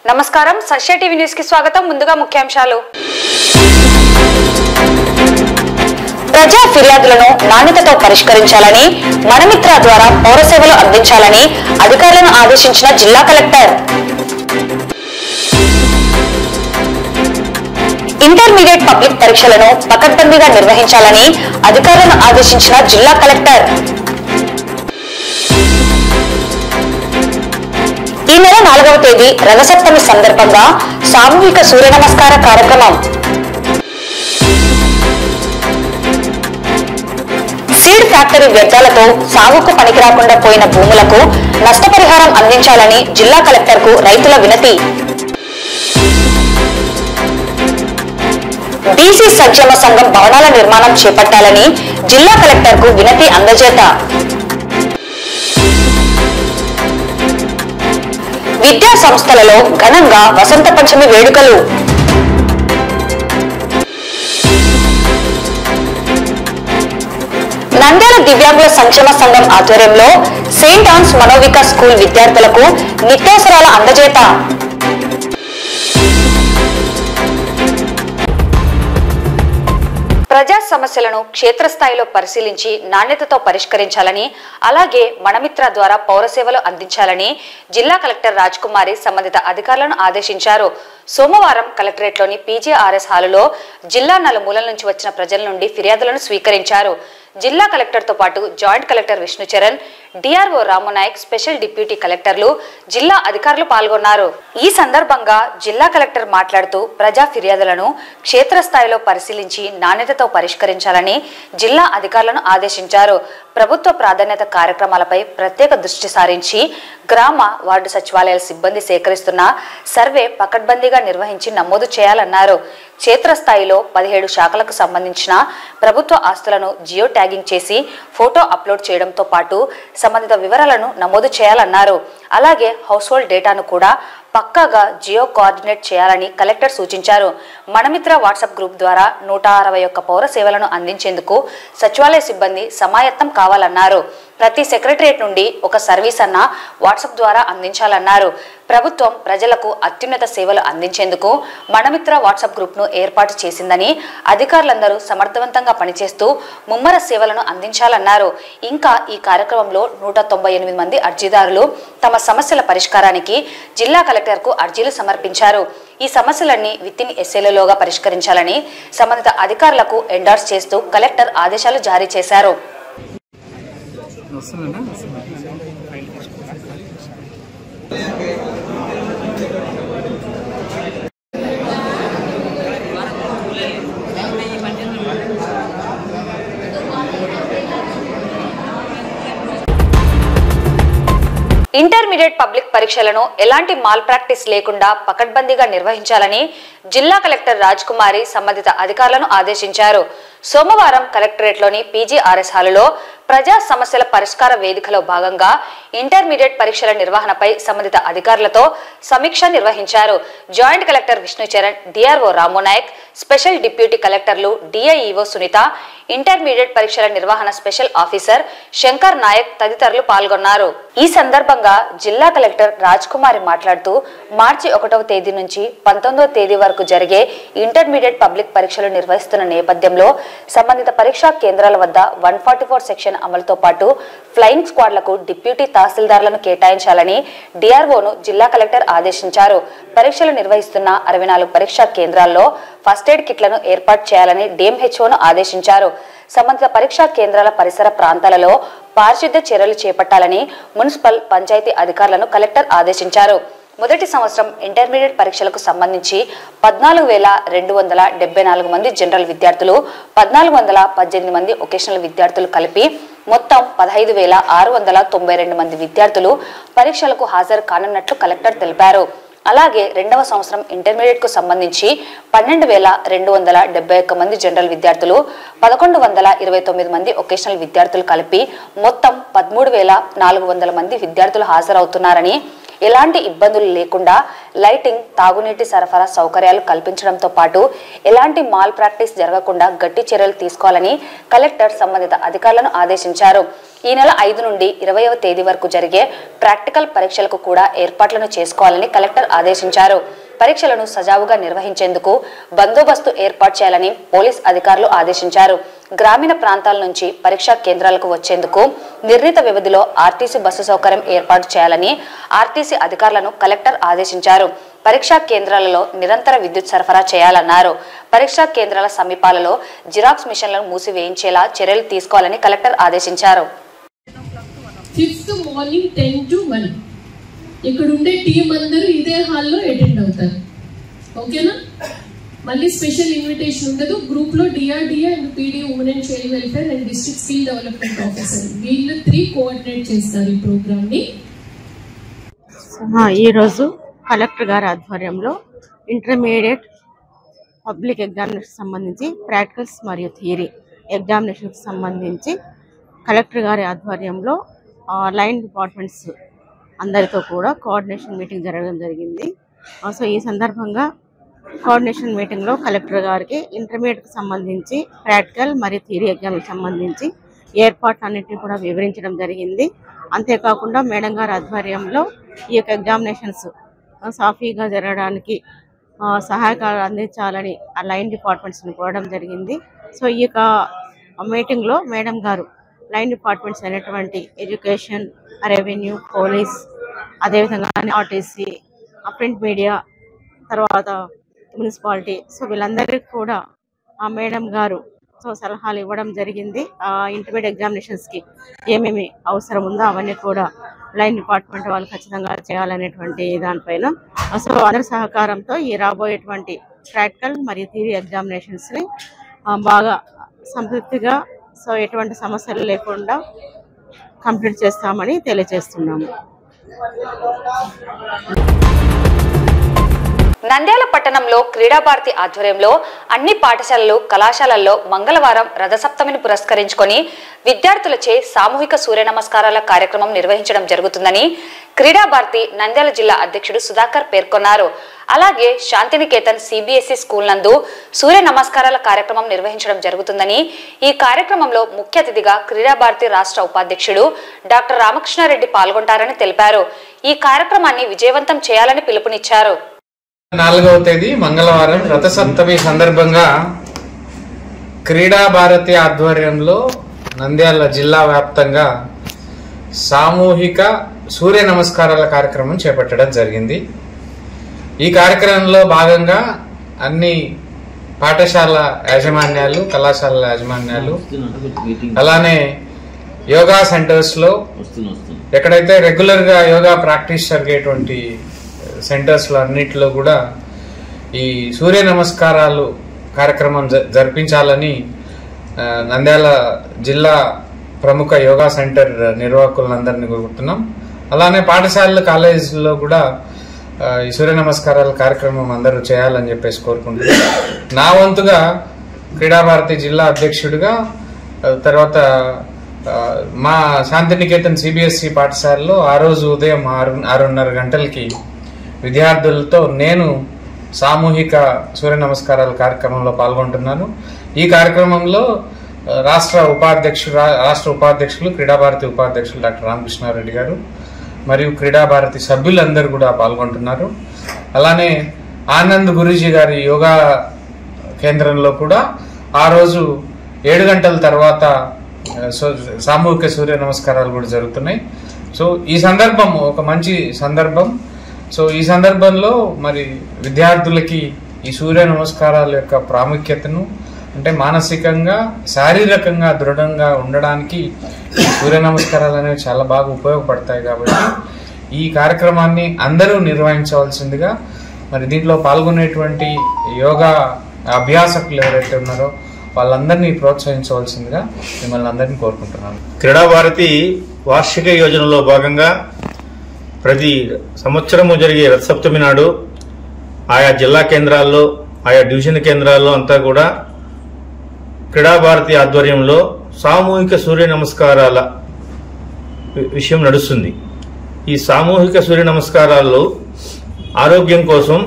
నమస్కారం సశ్య TV news కి స్వాగతం. ముందుగా ముఖ్యాంశాలు. ప్రజా ఫిర్యాదులను నాణ్యతతో పరిష్కరించాలని మనమిత్ర ద్వారా పౌర సేవలు అందించాలని అధికారులను ఆదేశించిన జిల్లా కలెక్టర్. ఇంటర్మీడియట్ పబ్లిక్ పరీక్షలను పకడ్బందీగా నిర్వహించాలని అధికారులను ఆదేశించిన జిల్లా కలెక్టర్. ఈ నెల 4వ తేదీ రథసప్తమి సందర్భంగా సామూహిక సూర్య నమస్కార కార్యక్రమం. సీడ్ ఫ్యాక్టరీ వ్యర్థాలతో సాగుకు పనికిరాకుండా పోయిన భూములకు నష్టపరిహారం అందించాలని జిల్లా కలెక్టర్ కు రైతుల వినతి. బీసీ సంక్షేమ సంఘం భవనాల నిర్మాణం చేపట్టాలని జిల్లా కలెక్టర్ కు వినతి అందజేత. విద్యా సంస్థలలో ఘనంగా వసంత పంచమి వేడుకలు. నంద్యాల దివ్యాంగుల సంక్షేమ సంఘం ఆధ్వర్యంలో సెయింట్ ఆన్స్ మనోవిక స్కూల్ విద్యార్థులకు నిత్యావసరాల అందజేత. ప్రజా సమస్యలను క్షేత్రస్థాయిలో పరిశీలించి నాణ్యతతో పరిష్కరించాలని, అలాగే మనమిత్ర ద్వారా పౌర సేవలు అందించాలని జిల్లా కలెక్టర్ రాజ్కుమారి సంబంధిత అధికారులను ఆదేశించారు. సోమవారం కలెక్టరేట్లోని పీజేఆర్ఎస్ హాలులో జిల్లా నలుమూలల నుంచి వచ్చిన ప్రజల నుండి ఫిర్యాదులను స్వీకరించారు. జిల్లా కలెక్టర్తో పాటు joint collector Vishnu Charan, DRO Ramu Nayak, special deputy కలెక్టర్లు, జిల్లా అధికారులు పాల్గొన్నారు. ఈ సందర్భంగా జిల్లా కలెక్టర్ మాట్లాడుతూ ప్రజా ఫిర్యాదులను క్షేత్రస్థాయిలో పరిశీలించి నాణ్యతతో పరిష్కరించాలని జిల్లా అధికారులను ఆదేశించారు. ప్రభుత్వ ప్రాధాన్యత కార్యక్రమాలపై ప్రత్యేక దృష్టి సారించి గ్రామ వార్డు సచివాలయాల సిబ్బంది సేకరిస్తున్న సర్వే పకడ్బందీగా నిర్వహించి నమోదు చేయాలన్నారు. క్షేత్రస్థాయిలో 17 శాఖలకు సంబంధించిన ప్రభుత్వ ఆస్తులను జియో ట్యాగింగ్ చేసి ఫోటో అప్లోడ్ చేయడంతో పాటు సంబంధిత వివరాలను నమోదు చేయాలన్నారు. అలాగే హౌస్ హోల్డ్ డేటాను కూడా పక్కాగా జియో కోఆర్డినేట్ చేయాలని కలెక్టర్ సూచించారు. మనమిత్ర వాట్సాప్ గ్రూప్ ద్వారా 161 పౌర సేవలను అందించేందుకు సచివాలయ సిబ్బంది సమాయత్తం కావాలన్నారు. ప్రతి సెక్రటరియట్ నుండి ఒక సర్వీస్ అన్న వాట్సాప్ ద్వారా అందించాలన్నారు. ప్రభుత్వం ప్రజలకు అత్యున్నత సేవలు అందించేందుకు మనమిత్ర వాట్సాప్ గ్రూప్ ను ఏర్పాటు చేసిందని, అధికారులందరూ సమర్థవంతంగా పనిచేస్తూ ముమ్మర సేవలను అందించాలన్నారు. ఇంకా ఈ కార్యక్రమంలో 198 మంది అర్జీదారులు తమ సమస్యల పరిష్కారానికి జిల్లా కలెక్టర్ కు అర్జీలు సమర్పించారు. ఈ సమస్యలన్నీ విత్ఇన్ ఎస్ఏలలోగా పరిష్కరించాలని సంబంధిత అధికారులకు ఎండార్స్ చేస్తూ కలెక్టర్ ఆదేశాలు జారీ చేశారు. ఇంటర్మీడియట్ పబ్లిక్ పరీక్షలను ఎలాంటి మాల్ ప్రాక్టీస్ లేకుండా పకడ్బందీగా నిర్వహించాలని జిల్లా కలెక్టర్ రాజ్కుమారి సంబంధిత అధికారులను ఆదేశించారు. సోమవారం కలెక్టరేట్లోని పీజీఆర్ఎస్ హాలులో ప్రజా సమస్యల పరిష్కార వేదికలో భాగంగా ఇంటర్మీడియట్ పరీక్షల నిర్వహణపై సంబంధిత అధికారులతో సమీక్ష నిర్వహించారు. Joint collector Vishnu Charan, DRO Ramu Nayak, special deputy కలెక్టర్లు డిఐఈఓ సునీత, ఇంటర్మీడియట్ పరీక్షల నిర్వహణ స్పెషల్ ఆఫీసర్ శంకర్ నాయక్ తదితరులు పాల్గొన్నారు. ఈ సందర్భంగా జిల్లా కలెక్టర్ రాజ్కుమారి మాట్లాడుతూ మార్చి 1వ తేదీ నుంచి 19వ తేదీ వరకు జరిగే ఇంటర్మీడియట్ పబ్లిక్ పరీక్షలు నిర్వహిస్తున్న నేపథ్యంలో సంబంధిత పరీక్షా కేంద్రాల వద్ద 144 సెక్షన్ అమలుతో పాటు ఫ్లయింగ్ స్క్వాడ్లకు డిప్యూటీ తహసీల్దార్లను కేటాయించాలని డిఆర్ఓను జిల్లా కలెక్టర్ ఆదేశించారు. పరీక్షలు నిర్వహిస్తున్న 64 పరీక్షా కేంద్రాల్లో ఫస్ట్ ఎయిడ్ కిట్లను ఏర్పాటు చేయాలని డిఎంహెచ్ఓను ఆదేశించారు. సంబంధిత పరీక్షా కేంద్రాల పరిసర ప్రాంతాలలో పారిశుద్ధ్య చర్యలు చేపట్టాలని మున్సిపల్, పంచాయతీ అధికారులను కలెక్టర్ ఆదేశించారు. మొదటి సంవత్సరం ఇంటర్మీడియట్ పరీక్షలకు సంబంధించి 14,274 మంది జనరల్ విద్యార్థులు, 1,418 మంది వొకేషనల్ విద్యార్థులు కలిపి మొత్తం 15,692 మంది విద్యార్థులు పరీక్షలకు హాజరు కానున్నట్లు కలెక్టర్ తెలిపారు. అలాగే రెండవ సంవత్సరం ఇంటర్మీడియట్ కు సంబంధించి 12,271 మంది జనరల్ విద్యార్థులు, 1,129 మంది వొకేషనల్ విద్యార్థులు కలిపి మొత్తం 13,400 మంది విద్యార్థులు హాజరవుతున్నారని, ఎలాంటి ఇబ్బందులు లేకుండా లైటింగ్, తాగునీటి సరఫరా సౌకర్యాలు కల్పించడంతో పాటు ఎలాంటి మాల్ ప్రాక్టీస్ జరగకుండా గట్టి చర్యలు తీసుకోవాలని కలెక్టర్ సంబంధిత అధికారులను ఆదేశించారు. ఈ నెల 5 నుండి 20వ తేదీ వరకు జరిగే ప్రాక్టికల్ పరీక్షలకు కూడా ఏర్పాట్లను చేసుకోవాలని కలెక్టర్ ఆదేశించారు. పరీక్షలను సజావుగా నిర్వహించేందుకు బందోబస్తు ఏర్పాటు చేయాలని పోలీస్ అధికారులు ఆదేశించారు. గ్రామీణ ప్రాంతాల నుంచి పరీక్షా కేంద్రాలకు వచ్చేందుకు నిర్ణీత వ్యవధిలో ఆర్టీసీ బస్సు సౌకర్యం ఏర్పాటు చేయాలని ఆర్టీసీ అధికారులను కలెక్టర్ ఆదేశించారు. పరీక్షా కేంద్రాలలో నిరంతర విద్యుత్ సరఫరా చేయాలన్నారు. పరీక్షా కేంద్రాల సమీపాలలో జిరాక్స్ మిషన్లను మూసివేయించేలా చర్యలు తీసుకోవాలని కలెక్టర్ ఆదేశించారు. 5th మార్నింగ్ 10 to 1 ఇక్కడ ఉండే టీం అందరూ ఇదే హాల్లో అటెండ్ అవుతారు. ఓకేనా? మళ్ళీ స్పెషల్ ఇన్విటేషన్ ఉండదు. గ్రూప్ లో DRDA and PD women and child welfare and district skill development officer వీళ్ళు 3 కోఆర్డినేట్ చేస్తారు ఈ ప్రోగ్రామ్ ని. ఈ రోజు కలెక్టర్ గారి ఆధ్వర్యంలో ఇంటర్మీడియట్ పబ్లిక్ ఎగ్జామినేషన్ సంబంధించి ప్రాక్టికల్స్ మరియు థియరీ ఎగ్జామినేషన్కి సంబంధించి కలెక్టర్ గారి ఆధ్వర్యంలో లైన్ డిపార్ట్మెంట్స్ అందరితో కూడా కోఆర్డినేషన్ మీటింగ్ జరగడం జరిగింది. సో ఈ సందర్భంగా కోఆర్డినేషన్ మీటింగ్లో కలెక్టర్ గారికి ఇంటర్మీడియట్కి సంబంధించి ప్రాక్టికల్ మరియు థియరీ ఎగ్జామ్కి సంబంధించి ఏర్పాట్లన్నింటినీ కూడా వివరించడం జరిగింది. అంతేకాకుండా మేడం గారి ఆధ్వర్యంలో ఈ యొక్క ఎగ్జామినేషన్స్ సాఫీగా జరగడానికి సహాయకాలు అందించాలని ఆ లైన్ డిపార్ట్మెంట్స్ని కోరడం జరిగింది. సో ఈ యొక్క మీటింగ్లో మేడం గారు లైన్ డిపార్ట్మెంట్స్ అయినటువంటి ఎడ్యుకేషన్, రెవెన్యూ, పోలీస్, అదేవిధంగా ఆర్టీసీ, ప్రింట్ మీడియా, తర్వాత మున్సిపాలిటీ, సో వీళ్ళందరికీ కూడా ఆ మేడం గారు సలహాలు ఇవ్వడం జరిగింది. ఇంటర్మీడియట్ ఎగ్జామినేషన్స్కి ఏమేమి అవసరం ఉందో అవన్నీ కూడా లైన్ డిపార్ట్మెంట్ వాళ్ళు ఖచ్చితంగా చేయాలనేటువంటి దానిపైన సో అందరి సహకారంతో ఈ రాబోయేటువంటి ప్రాక్టికల్ మరియు థియరీ ఎగ్జామినేషన్స్ని బాగా సంతృప్తిగా సో ఎటువంటి సమస్యలు లేకుండా కంప్లీట్ చేస్తామని తెలియజేస్తున్నాము. నంద్యాల పట్టణంలో క్రీడాభారతి ఆధ్వర్యంలో అన్ని పాఠశాలలు, కళాశాలల్లో మంగళవారం రథసప్తమిని పురస్కరించుకొని విద్యార్థులచే సామూహిక సూర్య నమస్కారాల కార్యక్రమం నిర్వహించడం జరుగుతుందని క్రీడాభారతి నంద్యాల జిల్లా అధ్యక్షుడు సుధాకర్ పేర్కొన్నారు. అలాగే శాంతినికేతన్ సిబిఎస్ఈ స్కూల్ నందు సూర్య నమస్కారాల కార్యక్రమం నిర్వహించడం జరుగుతుందని, ఈ కార్యక్రమంలో ముఖ్య అతిథిగా క్రీడాభారతి రాష్ట్ర ఉపాధ్యక్షుడు డాక్టర్ రామకృష్ణారెడ్డి పాల్గొంటారని తెలిపారు. ఈ కార్యక్రమాన్ని విజయవంతం చేయాలని పిలుపునిచ్చారు. 4వ తేదీ మంగళవారం రథసప్తమి సందర్భంగా క్రీడాభారతి ఆధ్వర్యంలో నంద్యాల జిల్లా వ్యాప్తంగా సామూహిక సూర్య నమస్కారాల కార్యక్రమం చేపట్టడం జరిగింది. ఈ కార్యక్రమంలో భాగంగా అన్ని పాఠశాల యాజమాన్యాలు, కళాశాల యాజమాన్యాలు, అలానే యోగా సెంటర్స్ లో ఎక్కడైతే రెగ్యులర్ గా యోగా ప్రాక్టీస్ జరిగేటువంటి సెంటర్స్ లో అన్నిటిలో కూడా ఈ సూర్య నమస్కారాలు కార్యక్రమం జరిపించాలని నంద్యాల జిల్లా ప్రముఖ యోగా సెంటర్ నిర్వాహకులందరినీ కోరుకుంటున్నాం. అలానే పాఠశాలలు, కాలేజీల్లో కూడా ఈ సూర్య నమస్కారాల కార్యక్రమం అందరూ చేయాలని చెప్పేసి కోరుకుంటున్నాం. నా వంతుగా క్రీడాభారతి జిల్లా అధ్యక్షుడిగా తర్వాత మా శాంతినికేతన్ సిబిఎస్ఈ పాఠశాలలో ఆ రోజు ఉదయం 6:30 గంటలకి విద్యార్థులతో నేను సామూహిక సూర్య నమస్కారాల కార్యక్రమంలో పాల్గొంటున్నాను. ఈ కార్యక్రమంలో రాష్ట్ర ఉపాధ్యక్షులు క్రీడాభారతి ఉపాధ్యక్షులు డాక్టర్ రామకృష్ణారెడ్డి గారు మరియు క్రీడాభారతి సభ్యులందరూ కూడా పాల్గొంటున్నారు. అలానే ఆనంద్ గురూజీ గారి యోగా కేంద్రంలో కూడా ఆ రోజు 7 గంటల తర్వాత సామూహిక సూర్య నమస్కారాలు కూడా జరుగుతున్నాయి. సో ఈ సందర్భం ఒక మంచి సందర్భం. సో ఈ సందర్భంలో మరి విద్యార్థులకి ఈ సూర్య నమస్కారాల యొక్క ప్రాముఖ్యతను, అంటే మానసికంగా, శారీరకంగా దృఢంగా ఉండడానికి సూర్య నమస్కారాలు అనేవి చాలా బాగా ఉపయోగపడతాయి. కాబట్టి ఈ కార్యక్రమాన్ని అందరూ నిర్వహించవలసిందిగా, మరి దీంట్లో పాల్గొనేటువంటి యోగా అభ్యాసకులు ఎవరైతే ఉన్నారో వాళ్ళందరినీ ప్రోత్సహించవలసిందిగా మిమ్మల్ని అందరినీ కోరుకుంటున్నాను. క్రీడాభారతి వార్షిక యోజనలో భాగంగా ప్రతి సంవత్సరము జరిగే రథసప్తమి నాడు ఆయా జిల్లా కేంద్రాల్లో, ఆయా డివిజన్ కేంద్రాల్లో అంతా కూడా క్రీడాభారతి ఆధ్వర్యంలో సామూహిక సూర్య నమస్కారాల విషయం నడుస్తుంది. ఈ సామూహిక సూర్య నమస్కారాల్లో ఆరోగ్యం కోసం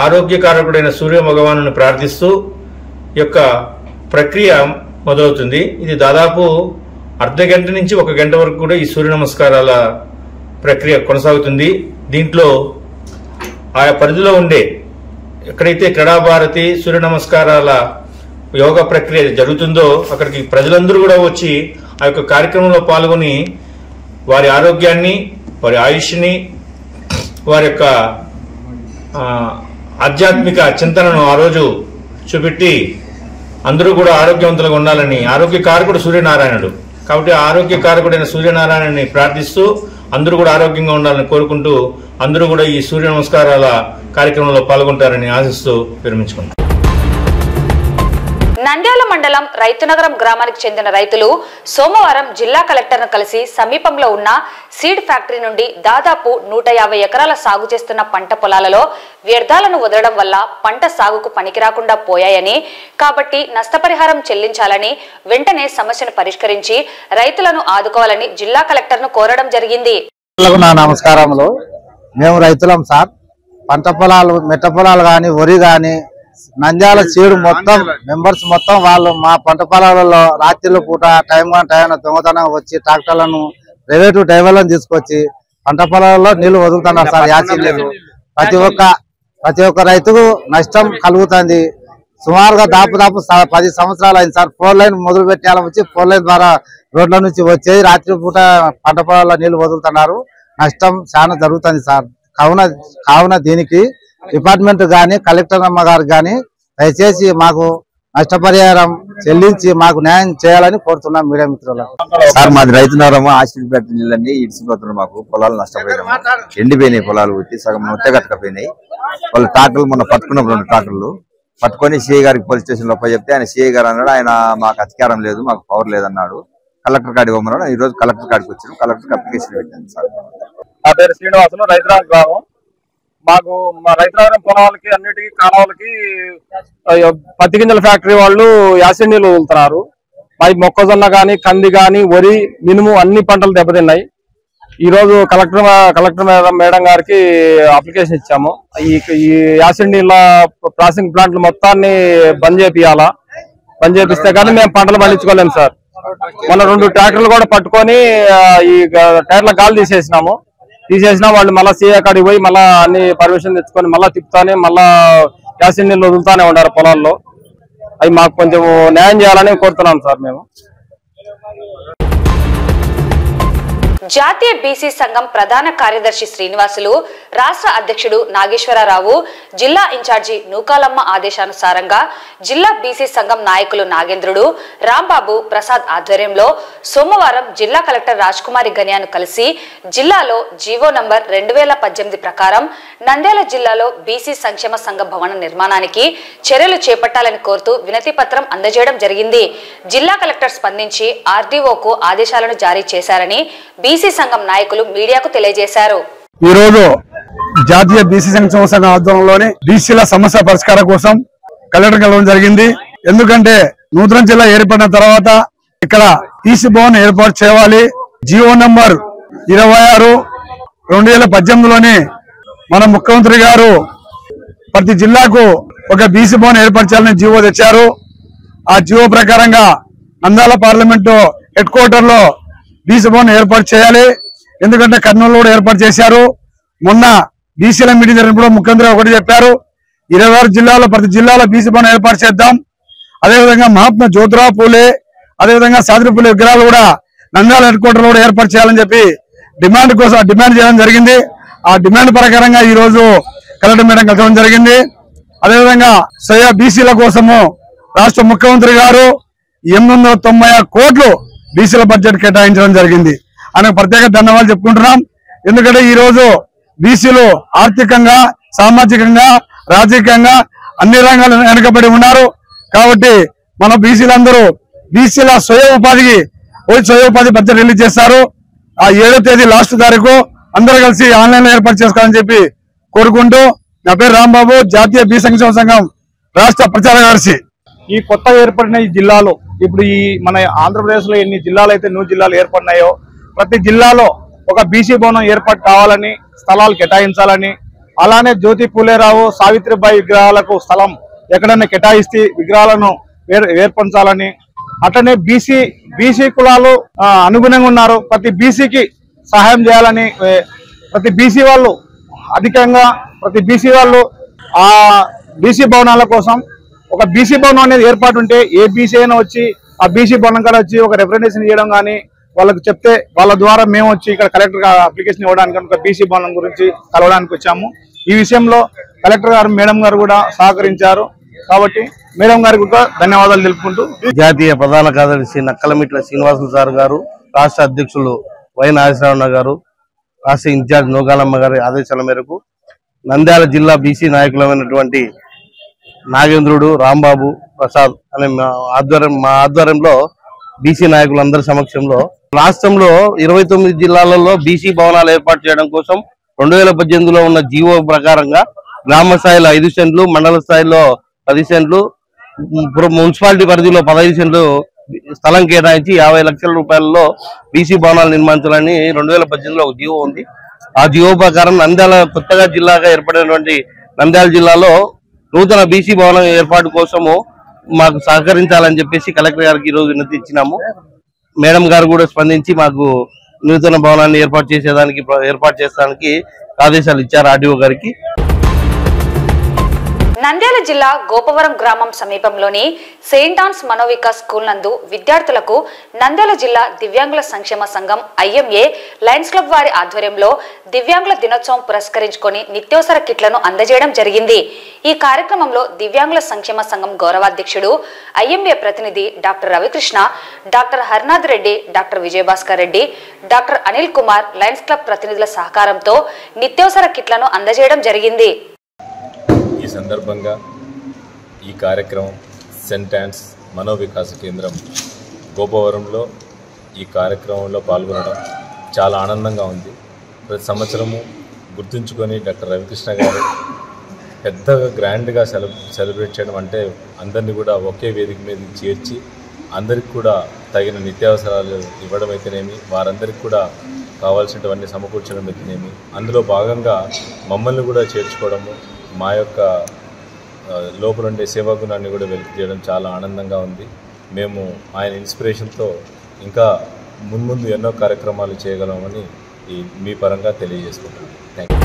ఆరోగ్యకారకుడైన సూర్య భగవాను ప్రార్థిస్తూ యొక్క ప్రక్రియ మొదలవుతుంది. ఇది దాదాపు అర్ధ గంట నుంచి 1 గంట వరకు కూడా ఈ సూర్య నమస్కారాల ప్రక్రియ కొనసాగుతుంది. దీంట్లో ఆయా పరిధిలో ఉండే ఎక్కడైతే క్రీడాభారతి సూర్య నమస్కారాల యోగా ప్రక్రియ జరుగుతుందో అక్కడికి ప్రజలందరూ కూడా వచ్చి ఆ యొక్క కార్యక్రమంలో పాల్గొని వారి ఆరోగ్యాన్ని, వారి ఆయుష్ని, వారి యొక్క ఆధ్యాత్మిక చింతనను ఆ రోజు చూపెట్టి అందరూ కూడా ఆరోగ్యవంతులుగా ఉండాలని, ఆరోగ్యకారకుడు సూర్యనారాయణుడు కాబట్టి ఆరోగ్యకారకుడైన సూర్యనారాయణని ప్రార్థిస్తూ అందరూ కూడా ఆరోగ్యంగా ఉండాలని కోరుకుంటూ అందరూ కూడా ఈ సూర్య నమస్కారాల కార్యక్రమంలో పాల్గొంటారని ఆశిస్తూ విరమించుకుంటారు. నంద్యాల మండలం రైతునగరం గ్రామానికి చెందిన రైతులు సోమవారం జిల్లా కలెక్టర్ను కలిసి సమీపంలో ఉన్న సీడ్ ఫ్యాక్టరీ నుండి దాదాపు 150 ఎకరాల సాగు చేస్తున్న పంట పొలాలలో వ్యర్థాలను వదలడం వల్ల పంట సాగుకు పనికిరాకుండా పోయాయని, కాబట్టి నష్టపరిహారం చెల్లించాలని, వెంటనే సమస్యను పరిష్కరించి రైతులను ఆదుకోవాలని జిల్లా కలెక్టర్ను కోరడం జరిగింది. నమస్కారములు. మేము రైతులం సార్. పంట పొలాలు, మెట్ట పొలాలు కానీ, వరి కానీ, నంద్యాల సీడు మొత్తం మెంబర్స్ మొత్తం వాళ్ళు మా పంట పొలాలలో రాత్రిలో పూట టైం దొంగతనం వచ్చి ట్రాక్టర్లను, ప్రైవేటు డ్రైవర్లను తీసుకొచ్చి పంట పొలాలలో నీళ్లు వదులుతున్నారు సార్. యాసిడ్ నీళ్లు ప్రతి ఒక్క రైతుకు నష్టం కలుగుతుంది. సుమారుగా దాపు 10 సంవత్సరాలు అయింది సార్. 4 లైన్ మొదలు పెట్టాలని వచ్చి 4 లైన్ ద్వారా రోడ్ల నుంచి వచ్చేది రాత్రి పూట పంట పొలాల్లో నీళ్లు వదులుతున్నారు. నష్టం చాలా జరుగుతుంది సార్. కావున దీనికి డిపార్ట్మెంట్ గాని, కలెక్టర్ అమ్మ గారు గాని దయచేసి మాకు నష్టపరిహారం చెల్లించి మాకు న్యాయం చేయాలని కోరుతున్నాం మీడియా మిత్రులకు. సార్ మాది రైతునగరం ఆసిడ్ ఫ్యాక్టరీ నీళ్ళన్నీ ఇడిచిపోతున్నాయి. మాకు పొలాలు నష్టపోయినాము. ఎండిపోయినాయి పొలాలు వచ్చి సగం ముట్టగట్టకపోయినాయి. వాళ్ళు ట్రాక్టర్లు మొన్న పట్టుకున్నాం, 2 ట్రాక్టర్లు పట్టుకొని సిఐ గారికి పోలీస్ స్టేషన్ లో చెప్తే ఆయన సిఐ గారు అన్నాడు ఆయన మాకు అధికారం లేదు, మాకు పవర్ లేదన్నాడు. కలెక్టర్ కాడికి పోమన్నాడు. ఈ రోజు కలెక్టర్ కాడికి వచ్చాము. కలెక్టర్ అప్లికేషన్ పెట్టాను సార్. నా పేరు శ్రీనివాసులు, రైతునగరం గ్రామం. మాకు మా రైతునగరం పొలాలకి అన్నిటికీ కాలువలకి పత్తి గింజల ఫ్యాక్టరీ వాళ్ళు యాసిడ్ నీళ్లు వదులుతున్నారు. మరి మొక్కజొన్న కానీ, కంది కానీ, వరి, మినుము అన్ని పంటలు దెబ్బతిన్నాయి. ఈ రోజు కలెక్టర్ మేడం గారికి అప్లికేషన్ ఇచ్చాము. ఈ యాసిడ్ నీళ్ళ ప్రాసెసింగ్ ప్లాంట్లు మొత్తాన్ని బంద్ చేపియాలా. బంద్ చేపిస్తే కానీ మేము పంటలు పండించుకోలేము సార్. మన 2 ట్రాక్టర్లు కూడా పట్టుకొని ఈ టైర్ల గాలి తీసేసినా వాళ్ళు మళ్ళీ సీఏ కాడికి పోయి మళ్ళీ అన్ని పర్మిషన్ తెచ్చుకొని మళ్ళీ తిప్పుతానే మళ్ళా యాసిడ్ నీళ్ళు వదులుతానే ఉన్నారు పొలాల్లో. అవి మాకు కొంచెం న్యాయం చేయాలని కోరుతున్నాం సార్ మేము. జాతీయ బీసీ సంఘం ప్రధాన కార్యదర్శి శ్రీనివాసులు, రాష్ట్ర అధ్యక్షుడు నాగేశ్వరరావు, జిల్లా ఇన్ఛార్జి నూకాలమ్మ ఆదేశానుసారంగా జిల్లా బీసీ సంఘం నాయకులు నాగేంద్రుడు, రాంబాబు, ప్రసాద్ ఆధ్వర్యంలో సోమవారం జిల్లా కలెక్టర్ రాజ్కుమారి గనియాను కలిసి జిల్లాలో జీవో నంబర్ 2018 ప్రకారం నంద్యాల జిల్లాలో బీసీ సంక్షేమ సంఘ భవన నిర్మాణానికి చర్యలు చేపట్టాలని కోరుతూ వినతి పత్రం అందజేయడం జరిగింది. జిల్లా కలెక్టర్ స్పందించి ఆర్డీఓకు ఆదేశాలను జారీ చేశారని బీసీ సంఘం నాయకులు మీడియాకు తెలియజేశారు. ఈ రోజు జాతీయ బీసీ సంక్షేమ సంఘం ఆధ్వర్యంలోని బీసీల సమస్య పరిష్కారం కోసం కలెక్టర్ కలవడం జరిగింది. ఎందుకంటే నూతన జిల్లా ఏర్పడిన తర్వాత ఇక్కడ ఈసీ భవన్ ఏర్పాటు చేయాలి. జీవో నంబర్ 26 2018లోని మన ముఖ్యమంత్రి గారు ప్రతి జిల్లాకు ఒక బీసీ భవన్ ఏర్పాటు చేయాలని జీవో తెచ్చారు. ఆ జీవో ప్రకారంగా నంద్యాల పార్లమెంటు హెడ్ క్వార్టర్ లో బీసీ భవన్ ఏర్పాటు చేయాలి. ఎందుకంటే కర్నూలు కూడా ఏర్పాటు చేశారు. మొన్న బీసీల మీటింగ్ జరిగినప్పుడు ముఖ్యమంత్రి ఒకటి చెప్పారు, 26 జిల్లాలో ప్రతి జిల్లాలో బీసీ భవన్ ఏర్పాటు చేద్దాం. అదేవిధంగా మహాత్మా జ్యోతిరావు పూలే, అదేవిధంగా సావిత్రిపూలే విగ్రహాలు కూడా నంద్యాల హెడ్ క్వార్టర్ లో కూడా ఏర్పాటు చేయాలని చెప్పి డిమాండ్ చేయడం జరిగింది. ఆ డిమాండ్ ప్రకారంగా ఈ రోజు కలెక్టర్ మేడం కలవడం జరిగింది. అదేవిధంగా బీసీల కోసము రాష్ట్ర ముఖ్యమంత్రి గారు 890 కోట్లు బీసీల బడ్జెట్ కేటాయించడం జరిగింది. ఆయనకు ప్రత్యేక ధన్యవాదాలు చెప్పుకుంటున్నాం. ఎందుకంటే ఈ రోజు బీసీలు ఆర్థికంగా, సామాజికంగా, రాజకీయంగా అన్ని రంగాలు వెనుకబడి ఉన్నారు. కాబట్టి మన బీసీలందరూ బీసీల స్వయం ఉపాధి బడ్జెట్ రిలీజ్ చేస్తారు. ఆ 7వ తేదీ లాస్ట్ తారీఖు అందరూ కలిసి ఆన్లైన్ లో ఏర్పాటు చేసుకోవాలని చెప్పి కోరుకుంటూ, నా పేరు రాంబాబు, జాతీయ బీసీ సంక్షేమ సంఘం రాష్ట్ర ప్రచార కార్యదర్శి. ఈ కొత్త ఏర్పడిన ఈ జిల్లాలో ఇప్పుడు ఈ మన ఆంధ్రప్రదేశ్ లో ఎన్ని జిల్లాలు అయితే 100 జిల్లాలు ఏర్పడినాయో ప్రతి జిల్లాలో ఒక బీసీ భవనం ఏర్పాటు కావాలని, స్థలాలు కేటాయించాలని, అలానే జ్యోతి పూలేరావు, సావిత్రిబాయి విగ్రహాలకు స్థలం ఎక్కడైనా కేటాయిస్తే విగ్రహాలను ఏర్పరచాలని, అట్లనే బీసీ కులాలు అనుగుణంగా ఉన్నారు. ప్రతి బీసీకి సహాయం చేయాలని ప్రతి బీసీ వాళ్ళు అధికంగా ప్రతి బీసీ వాళ్ళు ఆ బీసీ భవనాల కోసం ఒక బీసీ భవనం అనేది ఏర్పాటు ఉంటే ఏ బీసీ అయినా వచ్చి ఆ బీసీ భవనం కాడ వచ్చి ఒక రిప్రజెంటేషన్ ఇవ్వడం కానీ వాళ్ళకి చెప్తే వాళ్ళ ద్వారా మేము వచ్చి ఇక్కడ కలెక్టర్ అప్లికేషన్ ఇవ్వడానికి ఒక బీసీ భవనం గురించి కలవడానికి వచ్చాము. ఈ విషయంలో కలెక్టర్ గారు మేడం గారు కూడా సహకరించారు. కాబట్టి మేడం గారికి కూడా ధన్యవాదాలు తెలుపుకుంటూ జాతీయ ప్రధాన కార్యదర్శి నక్కలమిట్ల శ్రీనివాసన్ సార్ గారు, రాష్ట్ర అధ్యక్షులు వై నాగేశ్వరరావు గారు, రాష్ట్ర ఇన్ఛార్జ్ నోగాలమ్మ గారి ఆదేశాల మేరకు నంద్యాల జిల్లా బీసీ నాయకులమైనటువంటి నాగేంద్రుడు, రాంబాబు, ప్రసాద్ అనే మా ఆధ్వర్యంలో బీసీ నాయకులందరి సమక్షంలో రాష్ట్రంలో 29 జిల్లాలలో బీసీ భవనాలు ఏర్పాటు చేయడం కోసం 2018లో ఉన్న జీవో ప్రకారంగా గ్రామ స్థాయిలో 5 సెంట్లు, మండల స్థాయిలో 10 సెంట్లు, మున్సిపాలిటీ పరిధిలో 15 సెంట్లు స్థలం కేటాయించి 50 లక్షల రూపాయలలో బీసీ భవనాలు నిర్మించాలని 2018లో ఒక జీవో ఉంది. ఆ జీవో ప్రకారం నంద్యాల కొత్తగా జిల్లాగా ఏర్పడినటువంటి నంద్యాల జిల్లాలో నూతన బీసీ భవనం ఏర్పాటు కోసము మాకు సహకరించాలని చెప్పేసి కలెక్టర్ గారికి ఈరోజు వినతి ఇచ్చినాము. మేడం గారు కూడా స్పందించి మాకు నూతన భవనాన్ని ఏర్పాటు చేసడానికి ఆదేశాలు ఇచ్చారు ఆర్డీఓ గారికి. నంద్యాల జిల్లా గోపవరం గ్రామం సమీపంలోని సెయింట్ ఆన్స్ మనోవికాస్ స్కూల్ నందు విద్యార్థులకు నంద్యాల జిల్లా దివ్యాంగుల సంక్షేమ సంఘం ఐఎంఏ లయన్స్ క్లబ్ వారి ఆధ్వర్యంలో దివ్యాంగుల దినోత్సవం పురస్కరించుకొని నిత్యావసర కిట్లను అందజేయడం జరిగింది. ఈ కార్యక్రమంలో దివ్యాంగుల సంక్షేమ సంఘం గౌరవాధ్యక్షుడు ఐఎంఏ ప్రతినిధి doctor Ravikrishna, doctor Harnath Reddy, doctor Vijayabhaskar Reddy, doctor Anil Kumar Lions club ప్రతినిధుల సహకారంతో నిత్యావసర కిట్లను అందజేయడం జరిగింది. ఈ సందర్భంగా ఈ కార్యక్రమం సెయింట్ ఆన్స్ మనోవికాస కేంద్రం గోపవరంలో ఈ కార్యక్రమంలో పాల్గొనడం చాలా ఆనందంగా ఉంది. ప్రతి సంవత్సరము గుర్తుంచుకొని డాక్టర్ రవికృష్ణ గారు పెద్దగా గ్రాండ్గా సెలబ్రేట్ చేయడం అంటే అందరినీ కూడా ఒకే వేదిక మీద చేర్చి అందరికి కూడా తగిన నిత్యావసరాలు ఇవ్వడం అయితేనేమి, వారందరికీ కూడా కావాల్సినవన్నీ సమకూర్చడం అయితేనేమి, అందులో భాగంగా మమ్మల్ని కూడా చేర్చుకోవడము, మా యొక్క లోపల ఉండే సేవా గుణాన్ని కూడా వెలికి చేయడం చాలా ఆనందంగా ఉంది. మేము ఆయన ఇన్స్పిరేషన్తో ఇంకా మున్ముందు ఎన్నో కార్యక్రమాలు చేయగలమని మీ పరంగా తెలియజేసుకుంటున్నాను. Thank you.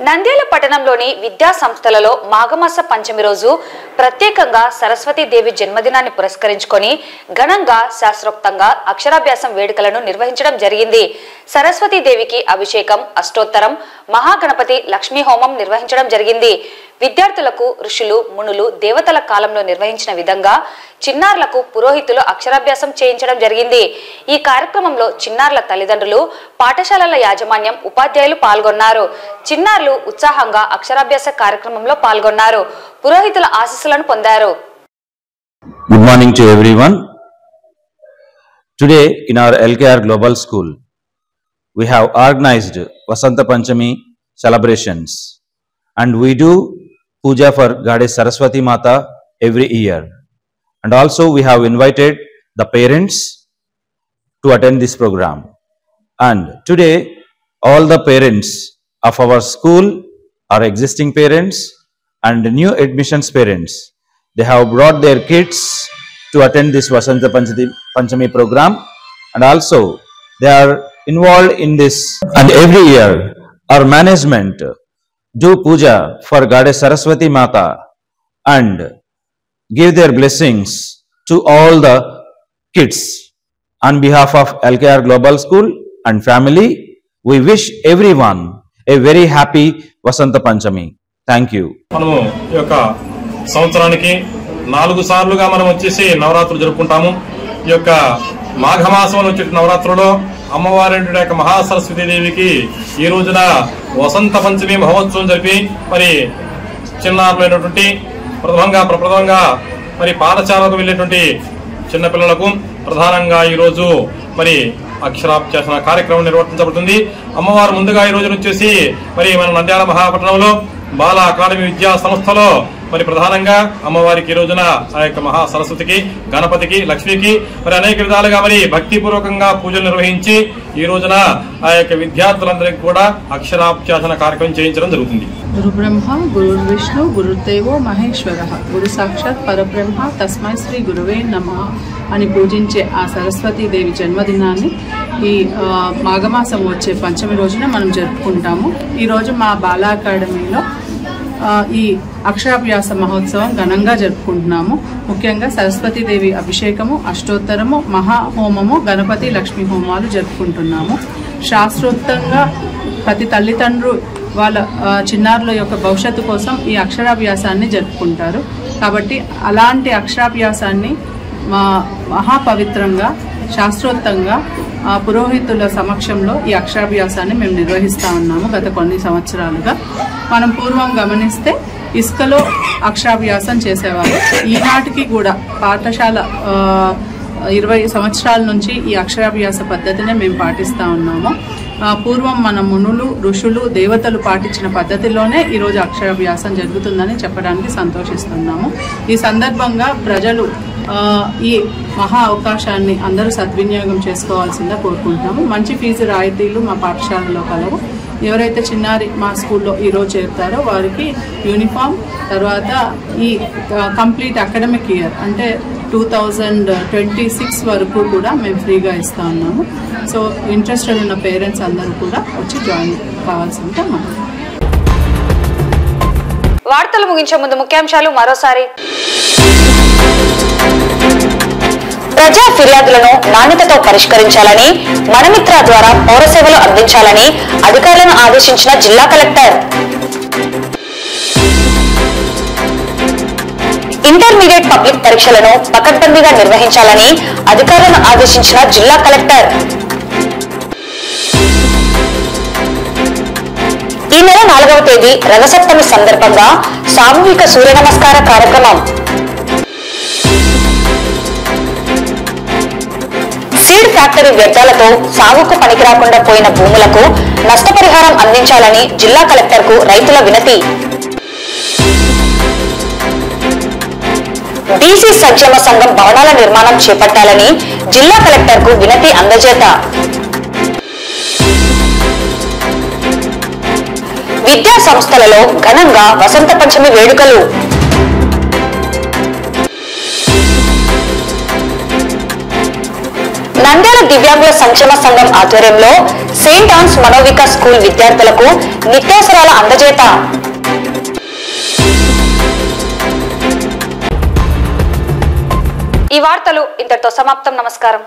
నంద్యాల పట్టణంలోని విద్యా సంస్థలలో మాఘమాస పంచమి రోజు ప్రత్యేకంగా సరస్వతీదేవి జన్మదినాన్ని పురస్కరించుకొని ఘనంగా శాస్త్రోక్తంగా అక్షరాభ్యాసం వేడుకలను నిర్వహించడం జరిగింది. సరస్వతీదేవికి అభిషేకం, అష్టోత్తరం, మహాగణపతి, లక్ష్మీ హోమం నిర్వహించడం జరిగింది. విద్యార్థులకు ఋషులు, మునులు దేవతల కాలంలో నిర్వహించిన విధంగా చిన్నారులకు పురోహితులు అక్షరాభ్యాసం చేయించడం జరిగింది. ఈ కార్యక్రమంలో చిన్నారుల తల్లిదండ్రులు, పాఠశాలల యాజమాన్యం, ఉపాధ్యాయులు పాల్గొన్నారు. చిన్నారులు ఉత్సాహంగా అక్షరాభ్యాస కార్యక్రమంలో పాల్గొన్నారు. పురోహితుల ఆశీస్సులను పొందారు. Good morning to everyone. Today in our LKR Global School, we have organized Vasanta Panchami celebrations, and we do puja for Goddess Saraswati Mata every year. And also we have invited the parents to attend this program. And today all the parents of our school are existing parents and new admissions parents. They have brought their kids to attend this Vasanta Panchami program, and also they are involved in this. And every year our management do puja for Goddess Saraswati Mata and give their blessings to all the kids. On behalf of LKR Global School and family, we wish everyone a very happy Vasanta Panchami. Thank you. మనము ఈ యొక్క సంవత్సరానికి 4 సార్లుగా మనం వచ్చేసి నవరాత్రులు జరుపుకుంటాము. ఈ యొక్క మాఘమాసంలో వచ్చే నవరాత్రులలో అమ్మవారి యొక్క మహాసరస్వతి దేవికి ఈ రోజున వసంత పంచమి మహోత్సవం జరిపి మరి చిన్నారులైనటువంటి ప్రప్రథమంగా మరి పాఠశాలకు వెళ్ళేటువంటి చిన్నపిల్లలకు ప్రధానంగా ఈ రోజు మరి అక్షరాభ్యాసన కార్యక్రమం నిర్వర్తించబడుతుంది. అమ్మవారు ముందుగా ఈ రోజు వచ్చేసి మరి మన నంద్యాల మహాపట్టణంలో బాల అకాడమీ విద్యా సంస్థలో మరి ప్రధానంగా అమ్మవారికి ఈ రోజున ఆ యొక్క మహా సరస్వతికి, గణపతికి, లక్ష్మికి మరి అనేక విధాలుగా మరి భక్తిపూర్వకంగా పూజలు నిర్వహించి ఈ రోజున ఆ యొక్క విద్యార్థులందరికీ కూడా అక్షరాభ్యాసన కార్యక్రమం చేయించడం జరుగుతుంది. గురు బ్రహ్మ గురు విష్ణు గురుదేవో మహేశ్వర గురు సాక్షాత్ పరబ్రహ్మ తస్మై శ్రీ గురువే నమః అని పూజించే ఆ సరస్వతీదేవి జన్మదినాన్ని ఈ మాఘమాసం వచ్చే పంచమి రోజున మనం జరుపుకుంటాము. ఈరోజు మా బాలా అకాడమీలో ఈ అక్షరాభ్యాస మహోత్సవం ఘనంగా జరుపుకుంటున్నాము. ముఖ్యంగా సరస్వతీదేవి అభిషేకము, అష్టోత్తరము, మహాహోమము, గణపతి లక్ష్మీ హోమాలు జరుపుకుంటున్నాము. శాస్త్రోక్తంగా ప్రతి తల్లిదండ్రులు వాళ్ళ చిన్నారుల యొక్క భవిష్యత్తు కోసం ఈ అక్షరాభ్యాసాన్ని జరుపుకుంటారు. కాబట్టి అలాంటి అక్షరాభ్యాసాన్ని మహాపవిత్రంగా శాస్త్రోక్తంగా పురోహితుల సమక్షంలో ఈ అక్షరాభ్యాసాన్ని మేము నిర్వహిస్తూ ఉన్నాము గత కొన్ని సంవత్సరాలుగా. మనం పూర్వం గమనిస్తే ఇసుకలో అక్షరాభ్యాసం చేసేవారు. ఈనాటికి కూడా పాఠశాల 20 సంవత్సరాల నుంచి ఈ అక్షరాభ్యాస పద్ధతినే మేము పాటిస్తూ ఉన్నాము. పూర్వం మన మునులు, ఋషులు, దేవతలు పాటించిన పద్ధతిలోనే ఈరోజు అక్షరాభ్యాసం జరుగుతుందని చెప్పడానికి సంతోషిస్తున్నాము. ఈ సందర్భంగా ప్రజలు ఈ మహా అవకాశాన్ని అందరూ సద్వినియోగం చేసుకోవాల్సిందిగా కోరుకుంటున్నాము. మంచి ఫీజు రాయితీలు మా పాఠశాలలో కలవు. ఎవరైతే చిన్నారి మా స్కూల్లో ఈరోజు చేరుతారో వారికి యూనిఫామ్, తర్వాత ఈ కంప్లీట్ అకాడమిక్ ఇయర్ అంటే 2026 వరకు కూడా మేము ఫ్రీగా ఇస్తా ఉన్నాము. సో ఇంట్రెస్టెడ్ ఉన్న పేరెంట్స్ అందరూ కూడా వచ్చి జాయిన్ కావాల్సిందిగా మనం. వార్తలు ముగించే ముందు ముఖ్యాంశాలు మరోసారి. ప్రజా ఫిర్యాదులను నాణ్యతతో పరిష్కరించాలని, మనమిత్ర ద్వారా పౌర సేవలు అందించాలని అధికారులను ఆదేశించిన జిల్లా కలెక్టర్. ఇంటర్మీడియట్ పబ్లిక్ పరీక్షలను పకడ్బందీగా నిర్వహించాలని అధికారులను ఆదేశించిన జిల్లా కలెక్టర్. ఈ నెల 4వ తేదీ రథసప్తమి సందర్భంగా సామూహిక సూర్య నమస్కార కార్యక్రమం. సీడ్ ఫ్యాక్టరీ వ్యర్థాలతో సాగుకు పనికిరాకుండా పోయిన భూములకు నష్టపరిహారం అందించాలని జిల్లా కలెక్టర్కు రైతుల వినతి. బీసీ సంక్షేమ సంఘం భవనాల నిర్మాణం చేపట్టాలని జిల్లా కలెక్టర్కు వినతి అందజేత. విద్యా సంస్థలలో ఘనంగా వసంత పంచమి వేడుకలు. నంద్యాల దివ్యాంగుల సంక్షేమ సంఘం ఆధ్వర్యంలో సెయింట్ ఆన్స్ మనోవికాస్ స్కూల్ విద్యార్థులకు నిత్యావసరాల అందజేత. ఈ వార్తలు ఇంతటితో సమాప్తం. నమస్కారం.